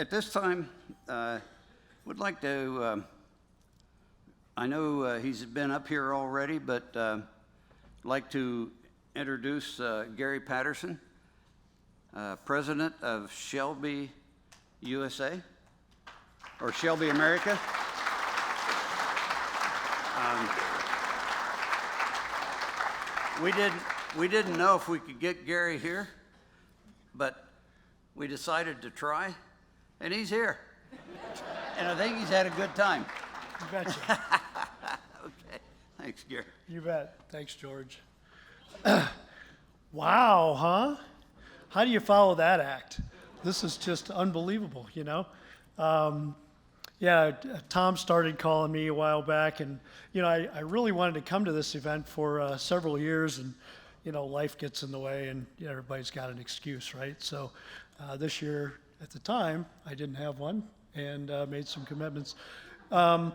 At this time, would like to, I know he's been up here already, but like to introduce Gary Patterson, President of Shelby, USA, or Shelby, America. We didn't know if we could get Gary here, but we decided to try, and he's here. And I think he's had a good time. You betcha. Okay, thanks, Gary. You bet. Thanks, George. Wow, huh? How do you follow that act? This is just unbelievable, you know? Yeah, Tom started calling me a while back, and, you know, I really wanted to come to this event for several years, and, you know, life gets in the way, and you know, everybody's got an excuse, right? So this year, at the time, I didn't have one, and made some commitments. I've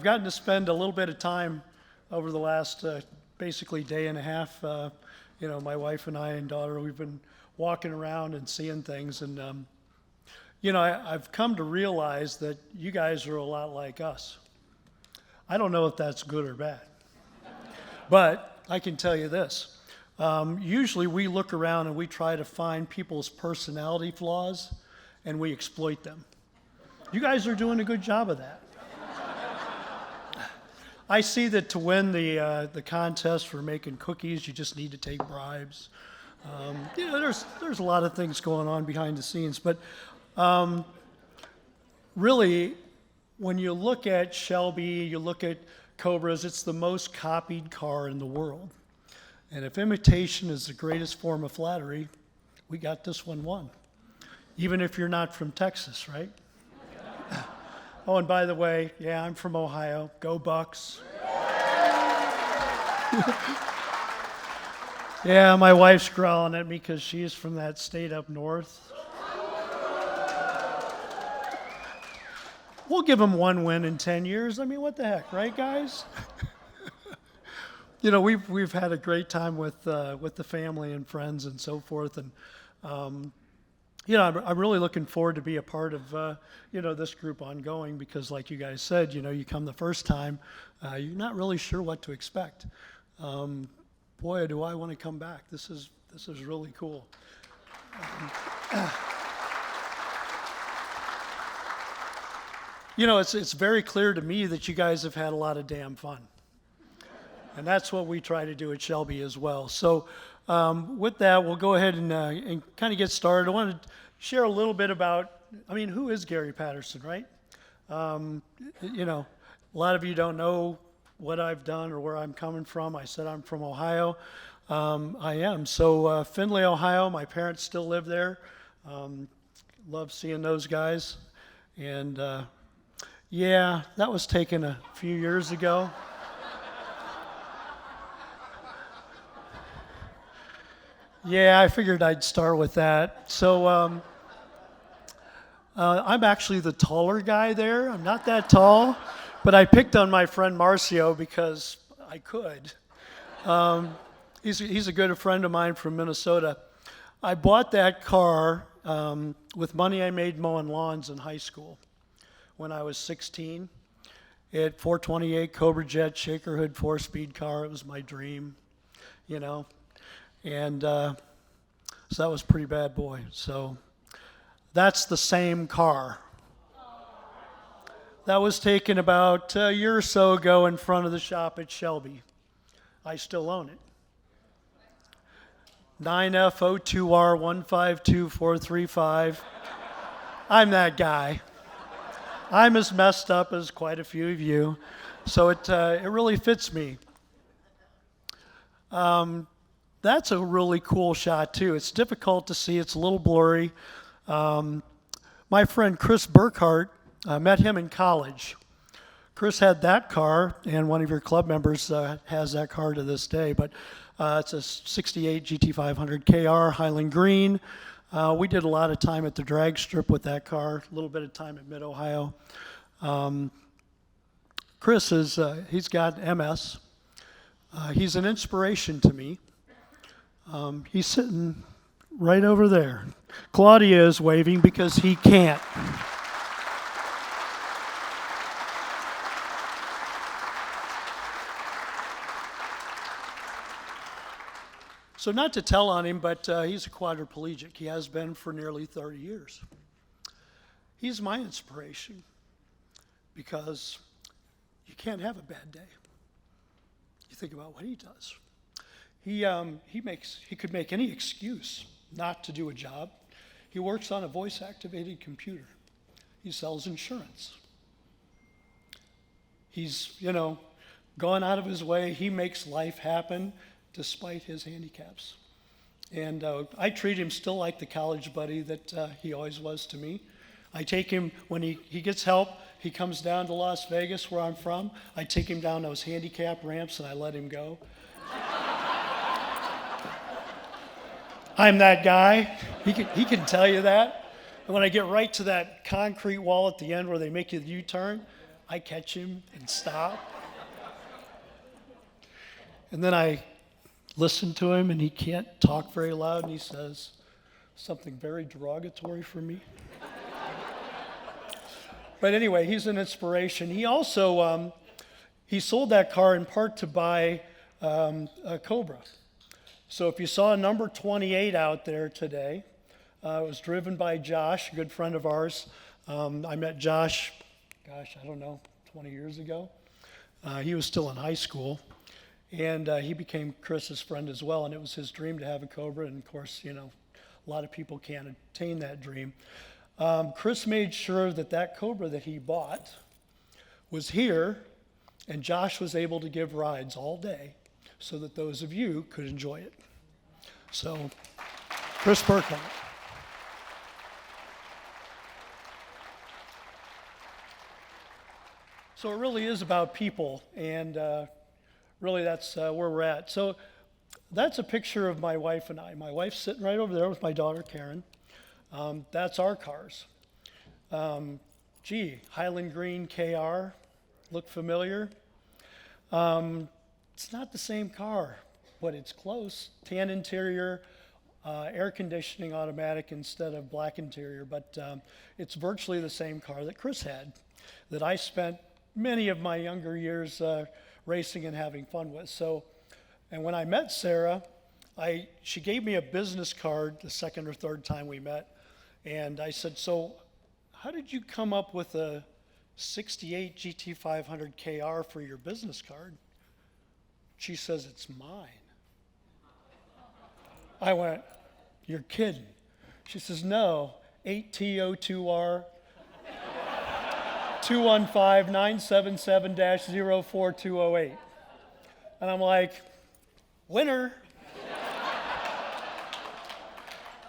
gotten to spend a little bit of time over the last basically day and a half. You know, my wife and I and daughter, we've been walking around and seeing things, and you know, I've come to realize that you guys are a lot like us. I don't know if that's good or bad, but I can tell you this. Usually we look around and we try to find people's personality flaws and we exploit them. You guys are doing a good job of that. I see that to win the contest for making cookies, you just need to take bribes. You know, there's a lot of things going on behind the scenes, but really, when you look at Shelby, you look at Cobras, it's the most copied car in the world. And if imitation is the greatest form of flattery, we got this one won. Even if you're not from Texas, right? Oh, and by the way, yeah, I'm from Ohio. Go Bucks. Yeah, my wife's growling at me because she's from that state up north. We'll give them one win in 10 years. I mean, what the heck, right, guys? You know, we've had a great time with the family and friends and so forth, and you know, I'm really looking forward to be a part of you know, this group ongoing, because like you guys said, you know, you come the first time, you're not really sure what to expect. Boy, do I want to come back. This is really cool. You know, it's very clear to me that you guys have had a lot of damn fun. And that's what we try to do at Shelby as well. So with that, we'll go ahead and kind of get started. I want to share a little bit about, I mean, who is Gary Patterson, right? You know, a lot of you don't know what I've done or where I'm coming from. I said I'm from Ohio. I am. So Findlay, Ohio, my parents still live there. Love seeing those guys. And yeah, that was taken a few years ago. Yeah, I figured I'd start with that. So I'm actually the taller guy there. I'm not that tall, but I picked on my friend Marcio because I could. He's a good friend of mine from Minnesota. I bought that car with money I made mowing lawns in high school when I was 16. It 428 Cobra Jet Shaker Hood 4-speed car. It was my dream, you know. And so that was a pretty bad boy. So that's the same car. That was taken about a year or so ago in front of the shop at Shelby. I still own it. 9F02R152435. I'm that guy. I'm as messed up as quite a few of you. So it really fits me. That's a really cool shot, too. It's difficult to see. It's a little blurry. My friend Chris Burkhart, I met him in college. Chris had that car, and one of your club members has that car to this day. But it's a 68 GT500 KR, Highland Green. We did a lot of time at the drag strip with that car, a little bit of time at Mid-Ohio. Chris he's got MS. He's an inspiration to me. He's sitting right over there. Claudia is waving because he can't. So not to tell on him, but he's a quadriplegic. He has been for nearly 30 years. He's my inspiration because you can't have a bad day. You think about what he does. He could make any excuse not to do a job. He works on a voice-activated computer. He sells insurance. He's, gone out of his way. He makes life happen despite his handicaps. And I treat him still like the college buddy that he always was to me. I take him, when he gets help, he comes down to Las Vegas, where I'm from. I take him down those handicap ramps and I let him go. I'm that guy. He can tell you that. And when I get right to that concrete wall at the end where they make you the U-turn, I catch him and stop. And then I listen to him, and he can't talk very loud, and he says something very derogatory for me. But anyway, he's an inspiration. He also, he sold that car in part to buy a Cobra. So if you saw number 28 out there today, it was driven by Josh, a good friend of ours. I met Josh, I don't know, 20 years ago. He was still in high school. And he became Chris's friend as well, and it was his dream to have a Cobra, and of course, a lot of people can't attain that dream. Chris made sure that Cobra that he bought was here, and Josh was able to give rides all day so that those of you could enjoy it. So, Chris Burkhardt. So it really is about people, and really, that's where we're at. So that's a picture of my wife and I. My wife's sitting right over there with my daughter, Karen. That's our cars. Highland Green KR, look familiar? It's not the same car, but it's close. Tan interior, air conditioning automatic instead of black interior, but it's virtually the same car that Chris had, that I spent many of my younger years racing and having fun with. So, and when I met Sarah, she gave me a business card the second or third time we met, and I said, so how did you come up with a 68 GT500 KR for your business card? She says, it's mine. I went, you're kidding. She says, no, 8T02R 215-977-04208. And I'm like, winner.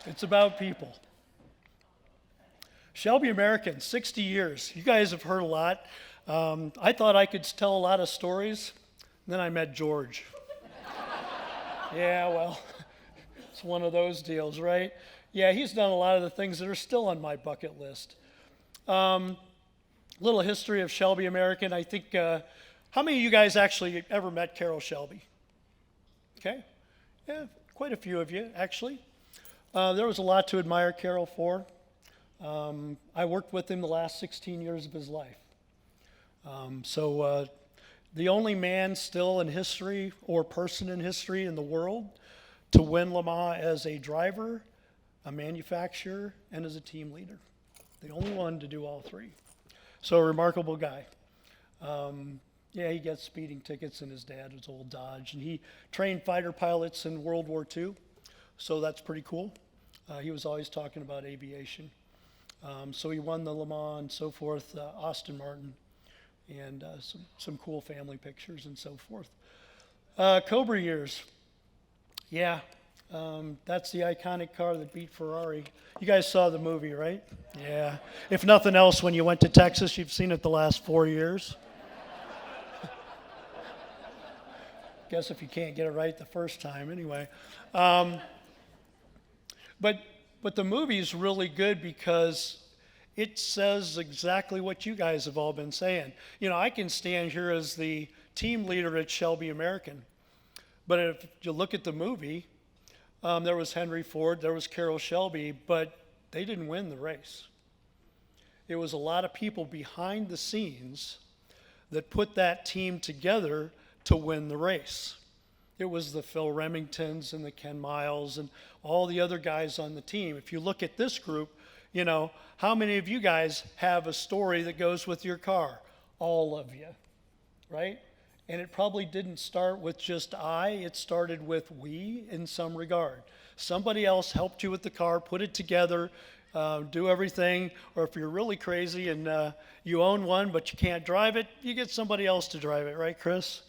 It's about people. Shelby American, 60 years. You guys have heard a lot. I thought I could tell a lot of stories. Then I met George. Yeah, well, it's one of those deals, right? Yeah, he's done a lot of the things that are still on my bucket list. Little history of Shelby American. I think, how many of you guys actually ever met Carol Shelby? Okay. Yeah, quite a few of you, actually. There was a lot to admire Carol for. I worked with him the last 16 years of his life. The only man still in history or person in history in the world to win Le Mans as a driver, a manufacturer, and as a team leader. The only one to do all three. So a remarkable guy. He gets speeding tickets, and his dad was old Dodge, and he trained fighter pilots in World War II, so that's pretty cool. He was always talking about aviation. So he won the Le Mans and so forth, Austin Martin, and some cool family pictures and so forth. Cobra years. Yeah, that's the iconic car that beat Ferrari. You guys saw the movie, right? Yeah. If nothing else, when you went to Texas, you've seen it the last 4 years. Guess if you can't get it right the first time, anyway. But the movie is really good because it says exactly what you guys have all been saying. I can stand here as the team leader at Shelby American, but if you look at the movie, There was Henry Ford, there was Carroll Shelby, but they didn't win the race. It was a lot of people behind the scenes that put that team together to win the race. It was the Phil Remingtons and the Ken Miles and all the other guys on the team. If you look at this group, you know, how many of you guys have a story that goes with your car? All of you, right? And it probably didn't start with just it started with we in some regard. Somebody else helped you with the car, put it together, do everything, or if you're really crazy and you own one but you can't drive it, you get somebody else to drive it, right, Chris?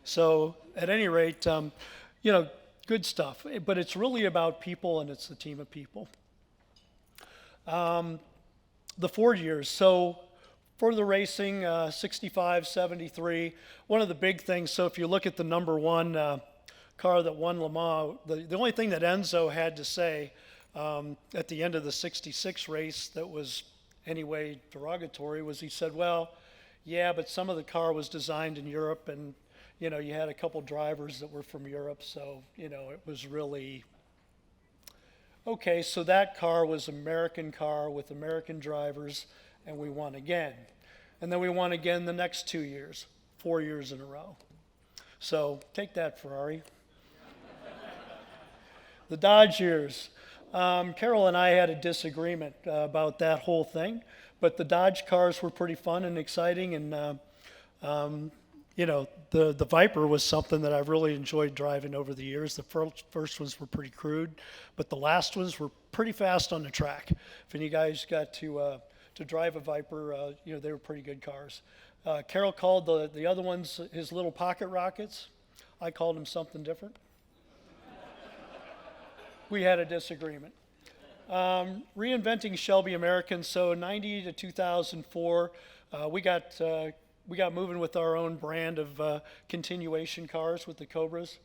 So at any rate, you know, good stuff. But it's really about people, and it's the team of people. The Ford years. So for the racing, 65, 73, one of the big things, so if you look at the number one car that won Le Mans, the only thing that Enzo had to say at the end of the 66 race that was anyway derogatory was he said, well, yeah, but some of the car was designed in Europe, and you know, you had a couple drivers that were from Europe, so, you know, it was really, okay, so that car was American car with American drivers, and we won again. And then we won again the next 2 years, 4 years in a row. So take that, Ferrari. The Dodge years. Carol and I had a disagreement about that whole thing, but the Dodge cars were pretty fun and exciting, and you know, the Viper was something that I've really enjoyed driving over the years. The first ones were pretty crude, but the last ones were pretty fast on the track. If any guys got to drive a Viper, you know, they were pretty good cars. Carol called the other ones his little pocket rockets. I called them something different. We had a disagreement. Reinventing Shelby American. So 90 to 2004, we got moving with our own brand of continuation cars with the Cobras.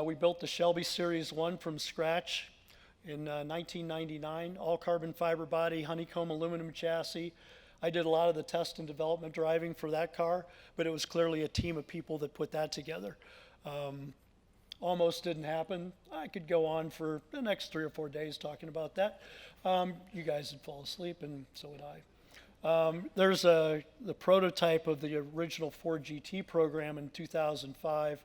We built the Shelby Series 1 from scratch in 1999, all carbon fiber body, honeycomb aluminum chassis. I did a lot of the test and development driving for that car, but it was clearly a team of people that put that together. Almost didn't happen. I could go on for the next 3 or 4 days talking about that. You guys would fall asleep, and so would I. There's the prototype of the original Ford GT program in 2005.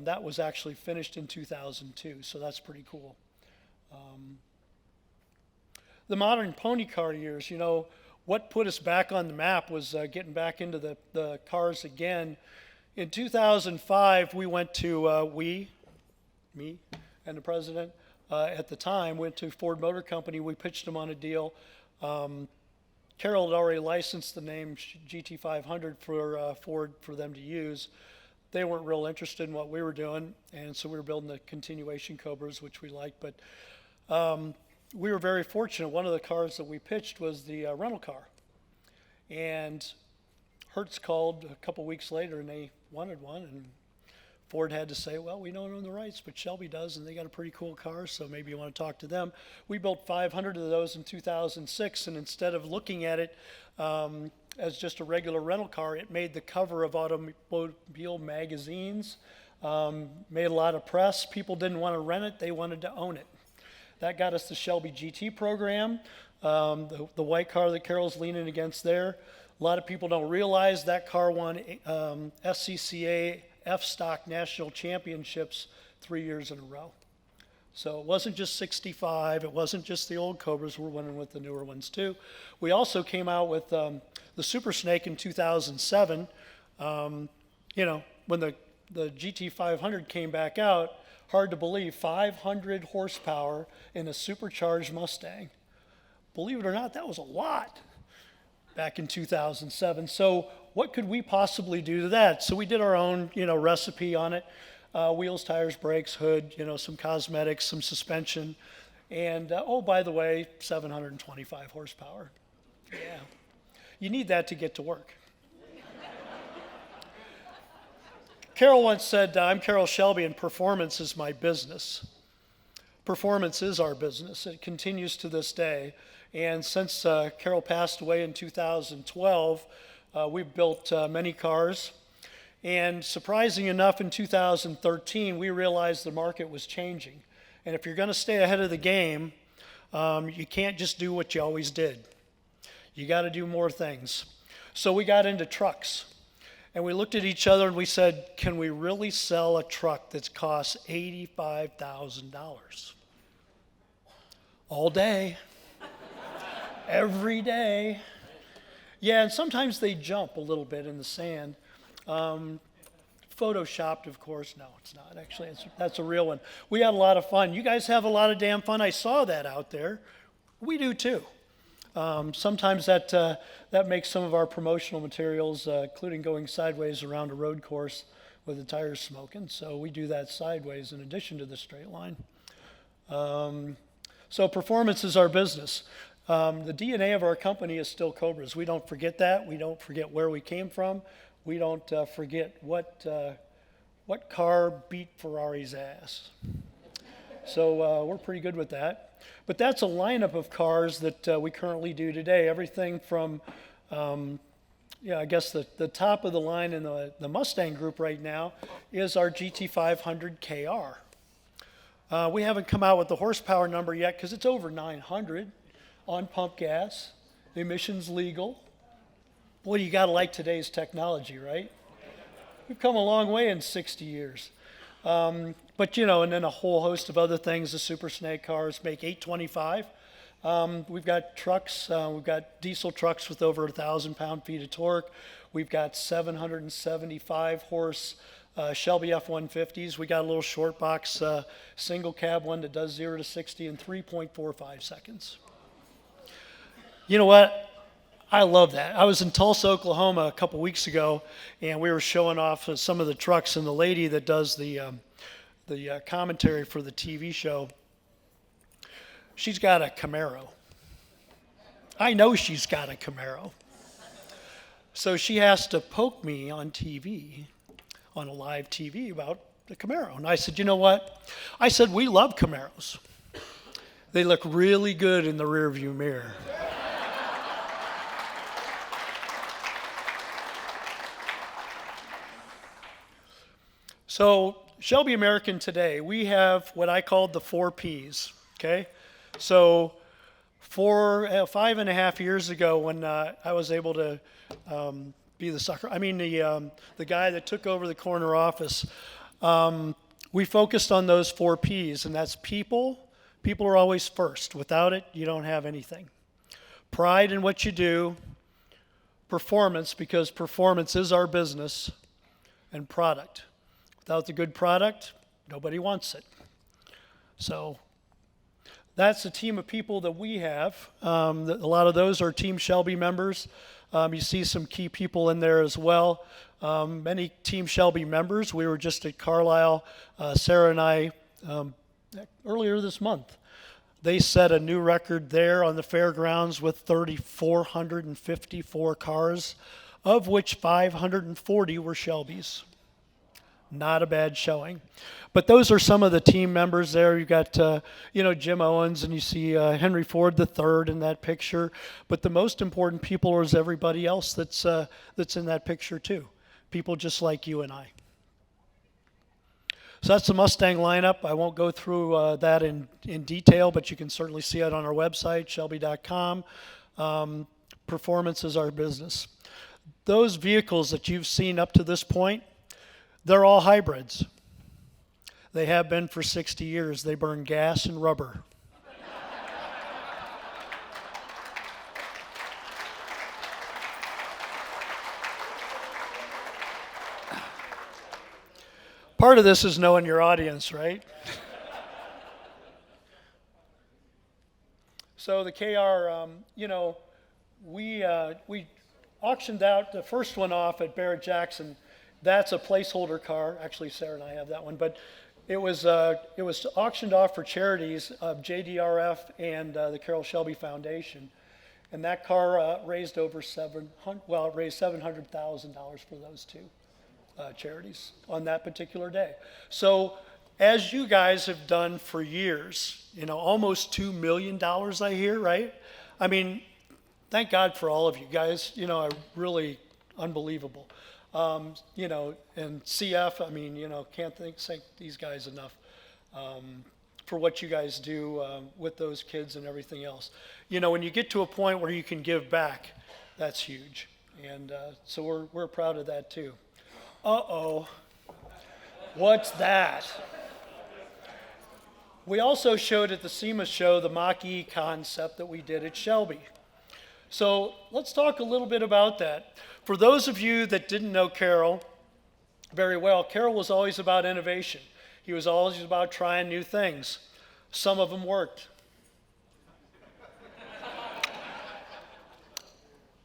That was actually finished in 2002, so that's pretty cool. The modern pony car years, you know, what put us back on the map was getting back into the cars again. In 2005, we went to, me and the president at the time, went to Ford Motor Company. We pitched them on a deal. Carroll had already licensed the name GT500 for Ford for them to use. They weren't real interested in what we were doing, and so we were building the continuation Cobras, which we liked. But we were very fortunate. One of the cars that we pitched was the rental car. And Hertz called a couple weeks later, and they wanted one, and Ford had to say, well, we don't own the rights, but Shelby does, and they got a pretty cool car, so maybe you want to talk to them. We built 500 of those in 2006, and instead of looking at it as just a regular rental car, it made the cover of automobile magazines, made a lot of press. People didn't want to rent it, they wanted to own it. That got us the Shelby GT program, the white car that Carol's leaning against there. A lot of people don't realize that car won SCCA F-Stock National Championships 3 years in a row. So it wasn't just 65, it wasn't just the old Cobras, we're winning with the newer ones too. We also came out with the Super Snake in 2007. You know, when the GT500 came back out, hard to believe, 500 horsepower in a supercharged Mustang. Believe it or not, that was a lot back in 2007. So what could we possibly do to that? So we did our own, you know, recipe on it. Wheels, tires, brakes, hood, you know, some cosmetics, some suspension. And, oh, by the way, 725 horsepower. Yeah. You need that to get to work. Carol once said, I'm Carol Shelby, and performance is my business. Performance is our business. It continues to this day. And since Carol passed away in 2012, we've built many cars. And surprising enough, in 2013, we realized the market was changing. And if you're going to stay ahead of the game, you can't just do what you always did. You got to do more things. So we got into trucks. And we looked at each other and we said, can we really sell a truck that's cost $85,000? All day. Every day. Yeah, and sometimes they jump a little bit in the sand. Photoshopped, of course. No, it's not. Actually, that's a real one. We had a lot of fun. You guys have a lot of damn fun. I saw that out there. We do too. Sometimes that makes some of our promotional materials, including going sideways around a road course with the tires smoking. So we do that sideways in addition to the straight line. So performance is our business. The DNA of our company is still Cobras. We don't forget that. We don't forget where we came from. We don't forget what car beat Ferrari's ass. So we're pretty good with that. But that's a lineup of cars that we currently do today. Everything from, I guess the top of the line in the Mustang group right now is our GT500 KR. We haven't come out with the horsepower number yet because it's over 900 on pump gas, emissions legal. Boy, you gotta like today's technology, right? We've come a long way in 60 years. But and then a whole host of other things. The Super Snake cars make 825. We've got trucks. We've got diesel trucks with over 1,000 pound-feet of torque. We've got 775 horse Shelby F-150s. We got a little short box single cab one that does 0 to 60 in 3.45 seconds. You know what? I love that. I was in Tulsa, Oklahoma a couple weeks ago, and we were showing off some of the trucks, and the lady that does the commentary for the TV show, she's got a Camaro. I know she's got a Camaro. So she has to poke me on TV, on a live TV, about the Camaro. And I said, you know what? I said, we love Camaros. They look really good in the rearview mirror. So Shelby American today, we have what I called the 4 Ps, okay? So 5.5 years ago when I was able to be the guy that took over the corner office, we focused on those 4 Ps, and that's people. People are always first. Without it, you don't have anything. Pride in what you do, performance, because performance is our business, and product. Without the good product, nobody wants it. So that's the team of people that we have. A lot of those are Team Shelby members. You see some key people in there as well. Many Team Shelby members. We were just at Carlisle, Sarah and I, earlier this month. They set a new record there on the fairgrounds with 3,454 cars, of which 540 were Shelbys. Not a bad showing. But those are some of the team members there. You've got, Jim Owens, and you see Henry Ford III in that picture. But the most important people is everybody else that's in that picture too. People just like you and I. So that's the Mustang lineup. I won't go through that in detail, but you can certainly see it on our website, shelby.com. Performance is our business. Those vehicles that you've seen up to this point, they're all hybrids. They have been for 60 years. They burn gas and rubber. Part of this is knowing your audience, right? So the KR, we auctioned out the first one off at Barrett-Jackson. That's a placeholder car. Actually, Sarah and I have that one, but it was auctioned off for charities of JDRF and the Carroll Shelby Foundation, and that car raised over $700,000 for those two charities on that particular day. So, as you guys have done for years, almost $2 million, I hear, right? I mean, thank God for all of you guys. Are really unbelievable. And CF, can't thank these guys enough. for what you guys do with those kids and everything else. You know, when you get to a point where you can give back, that's huge. And so we're proud of that too. Uh-oh, what's that? We also showed at the SEMA show the Mach-E concept that we did at Shelby. So let's talk a little bit about that. For those of you that didn't know Carol very well, Carol was always about innovation. He was always about trying new things. Some of them worked.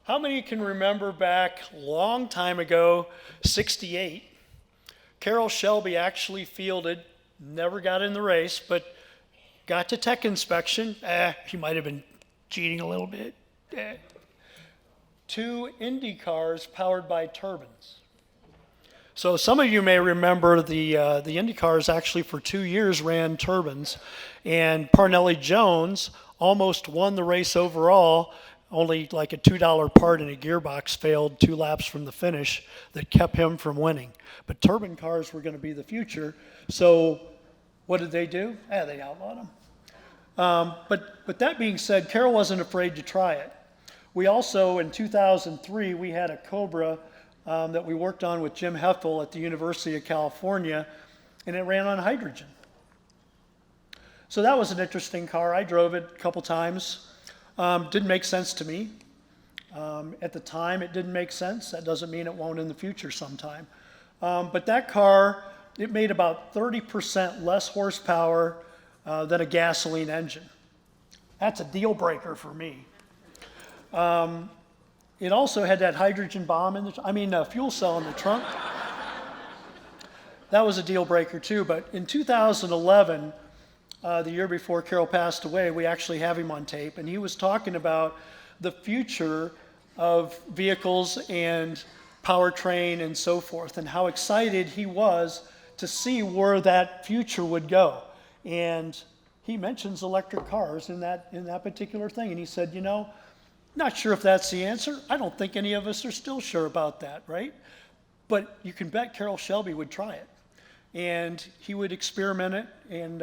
How many can remember back a long time ago, 68, Carol Shelby actually fielded, never got in the race, but got to tech inspection. He might have been cheating a little bit. 2 Indy cars powered by turbines. So some of you may remember the Indy cars actually for 2 years ran turbines, and Parnelli Jones almost won the race overall. Only like a $2 part in a gearbox failed 2 laps from the finish that kept him from winning. But turbine cars were going to be the future. So what did they do? They outlawed them. But that being said, Carol wasn't afraid to try it. We also, in 2003, we had a Cobra that we worked on with Jim Heffel at the University of California, and it ran on hydrogen. So that was an interesting car. I drove it a couple times. Didn't make sense to me. At the time, it didn't make sense. That doesn't mean it won't in the future sometime. But that car, it made about 30% less horsepower than a gasoline engine. That's a deal breaker for me. It also had that hydrogen bomb fuel cell in the trunk. That was a deal breaker too. But in 2011, the year before Carol passed away, we actually have him on tape, and he was talking about the future of vehicles and powertrain and so forth, and how excited he was to see where that future would go. And he mentions electric cars in that particular thing, and he said, you know, not sure if that's the answer. I don't think any of us are still sure about that, right? But you can bet Carol Shelby would try it, and he would experiment it, and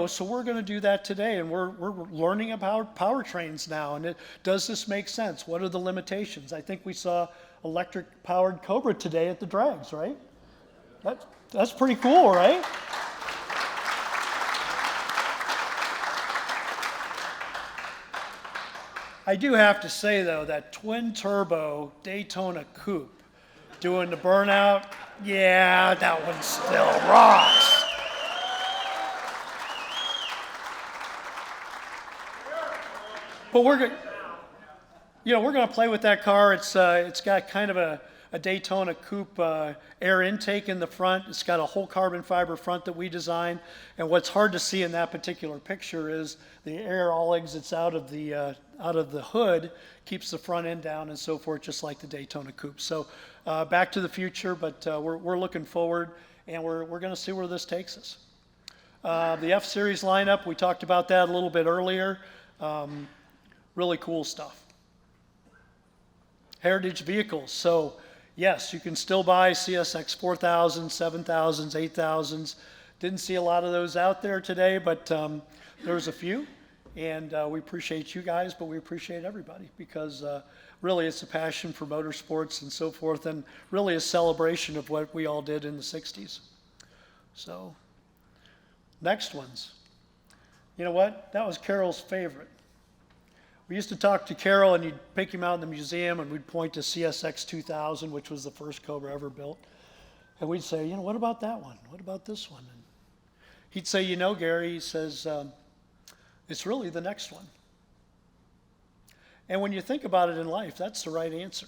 so we're going to do that today, and we're learning about powertrains now, and does this make sense? What are the limitations? I think we saw electric-powered Cobra today at the drags, right? That's pretty cool, right? I do have to say, though, that twin-turbo Daytona Coupe doing the burnout, yeah, that one still rocks. But we're going to play with that car. It's got kind of a Daytona Coupe air intake in the front. It's got a whole carbon fiber front that we designed. And what's hard to see in that particular picture is the air all exits out of the hood, keeps the front end down and so forth, just like the Daytona Coupe. So back to the future, but we're looking forward, and we're going to see where this takes us. The F-Series lineup, we talked about that a little bit earlier. Really cool stuff. Heritage vehicles. So yes, you can still buy CSX 4000s, 7000s, 8000s. Didn't see a lot of those out there today, but there's a few. And we appreciate you guys, but we appreciate everybody, because really it's a passion for motorsports and so forth, and really a celebration of what we all did in the 60s. So next ones. You know what? That was Carol's favorite. We used to talk to Carol, and you'd pick him out in the museum, and we'd point to CSX 2000, which was the first Cobra ever built. And we'd say, what about that one? What about this one? And he'd say, Gary, he says, it's really the next one. And when you think about it in life, that's the right answer.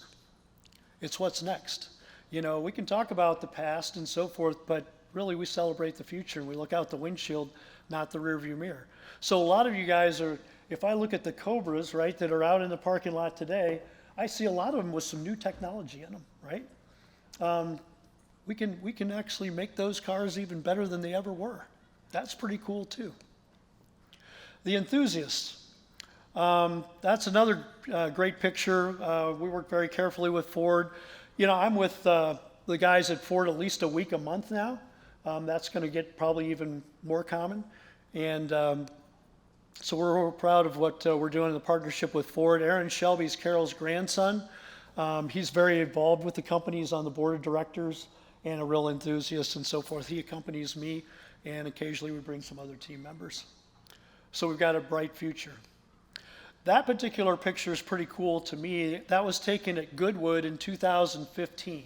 It's what's next. We can talk about the past and so forth, but really we celebrate the future, and we look out the windshield, not the rearview mirror. So a lot of you guys are, if I look at the Cobras, right, that are out in the parking lot today, I see a lot of them with some new technology in them, right? We can actually make those cars even better than they ever were. That's pretty cool too. The enthusiasts. That's another great picture. We work very carefully with Ford. I'm with the guys at Ford at least a week a month now. That's going to get probably even more common. And so we're real proud of what we're doing in the partnership with Ford. Aaron Shelby's Carol's grandson. He's very involved with the company. He's on the board of directors and a real enthusiast and so forth. He accompanies me, and occasionally we bring some other team members. So we've got a bright future. That particular picture is pretty cool to me. That was taken at Goodwood in 2015.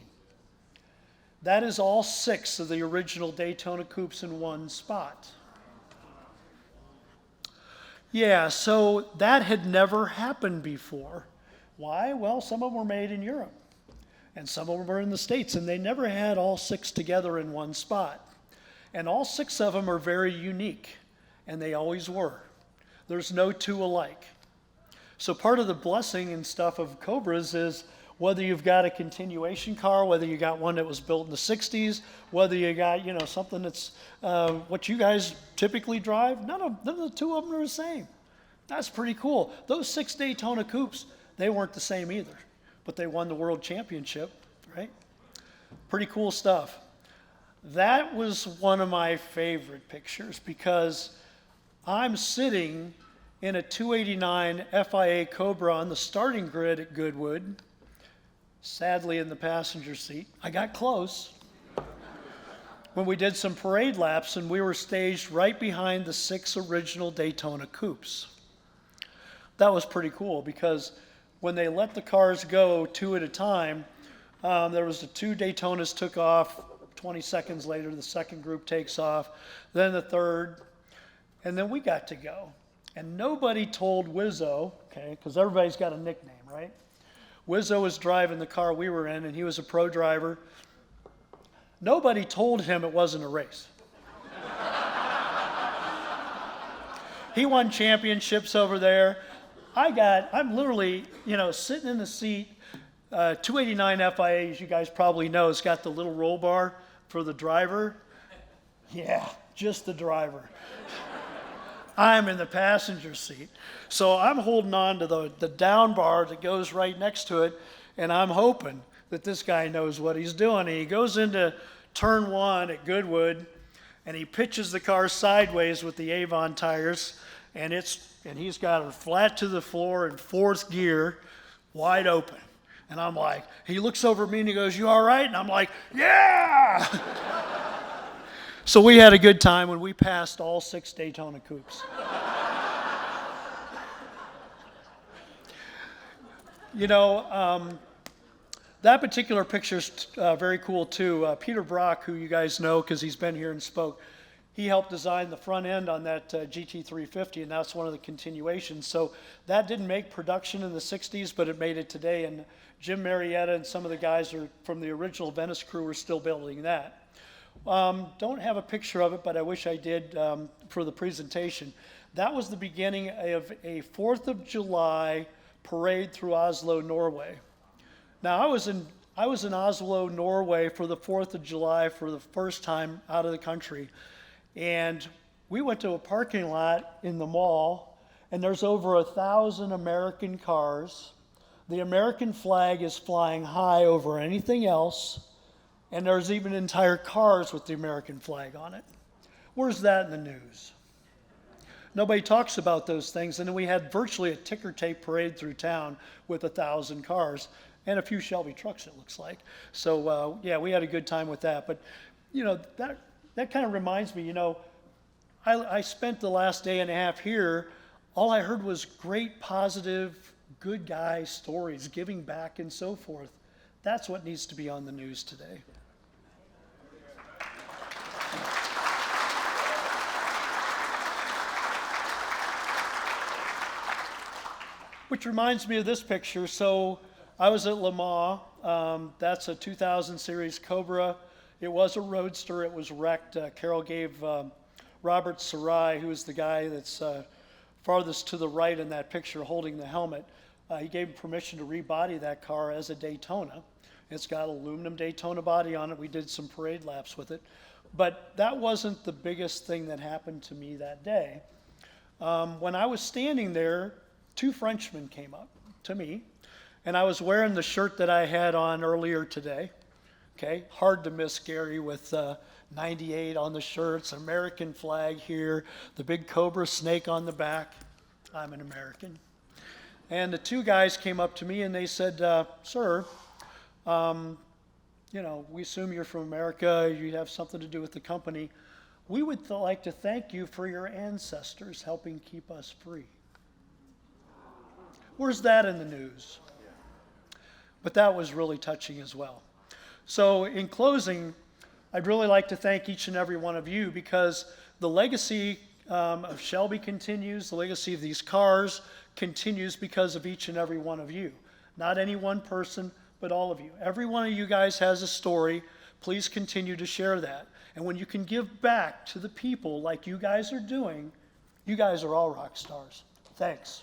That is all 6 of the original Daytona coupes in one spot. Yeah, so that had never happened before. Why? Well, some of them were made in Europe, and some of them were in the States, and they never had all 6 together in one spot. And all 6 of them are very unique, and they always were. There's no 2 alike. So part of the blessing and stuff of Cobras is whether you've got a continuation car, whether you got one that was built in the 60s, whether you got, something that's what you guys typically drive, none of the 2 of them are the same. That's pretty cool. Those 6 Daytona coupes, they weren't the same either, but they won the world championship, right? Pretty cool stuff. That was one of my favorite pictures because I'm sitting in a 289 FIA Cobra on the starting grid at Goodwood, sadly in the passenger seat. I got close when we did some parade laps, and we were staged right behind the 6 original Daytona coupes. That was pretty cool because when they let the cars go 2 at a time, there was the 2 Daytonas took off. 20 seconds later, the second group takes off, then the third, and then we got to go. And nobody told Wizzo, okay, because everybody's got a nickname, right? Wizzo was driving the car we were in, and he was a pro driver. Nobody told him it wasn't a race. He won championships over there. I'm literally, sitting in the seat. 289 FIA, as you guys probably know, has got the little roll bar for the driver. Yeah, just the driver. I'm in the passenger seat. So I'm holding on to the down bar that goes right next to it, and I'm hoping that this guy knows what he's doing. And he goes into turn 1 at Goodwood, and he pitches the car sideways with the Avon tires, and he's got her flat to the floor in 4th gear, wide open. And I'm like, he looks over at me and he goes, "You all right?" And I'm like, "Yeah!" So we had a good time when we passed all 6 Daytona coupes. That particular picture's very cool too. Peter Brock, who you guys know because he's been here and spoke, he helped design the front end on that GT350, and that's one of the continuations. So that didn't make production in the 60s, but it made it today. And Jim Marietta and some of the guys from the original Venice crew are still building that. Don't have a picture of it, but I wish I did for the presentation. That was the beginning of a 4th of July parade through Oslo, Norway. Now, I was in Oslo, Norway for the 4th of July for the first time out of the country. And we went to a parking lot in the mall, and there's over 1,000 American cars. The American flag is flying high over anything else, and there's even entire cars with the American flag on it. Where's that in the news? Nobody talks about those things. And then we had virtually a ticker tape parade through town with 1,000 cars and a few Shelby trucks, it looks like. So, yeah, we had a good time with that. But, that kind of reminds me, I spent the last day and a half here. All I heard was great, positive, good guy stories, giving back and so forth. That's what needs to be on the news today. Which reminds me of this picture. So I was at Le Mans. That's a 2000 series Cobra. It was a roadster. It was wrecked. Carol gave Robert Sarai, who is the guy that's farthest to the right in that picture holding the helmet, he gave him permission to rebody that car as a Daytona. It's got aluminum Daytona body on it. We did some parade laps with it. But that wasn't the biggest thing that happened to me that day. When I was standing there, 2 Frenchmen came up to me, and I was wearing the shirt that I had on earlier today. Okay, hard to miss Gary with 98 on the shirts, American flag here, the big cobra snake on the back. I'm an American. And the two guys came up to me and they said, sir, we assume you're from America, you have something to do with the company. We would like to thank you for your ancestors helping keep us free. Where's that in the news? But that was really touching as well. So in closing, I'd really like to thank each and every one of you, because the legacy of Shelby continues, the legacy of these cars continues because of each and every one of you. Not any one person, but all of you. Every one of you guys has a story. Please continue to share that. And when you can give back to the people like you guys are doing, you guys are all rock stars. Thanks.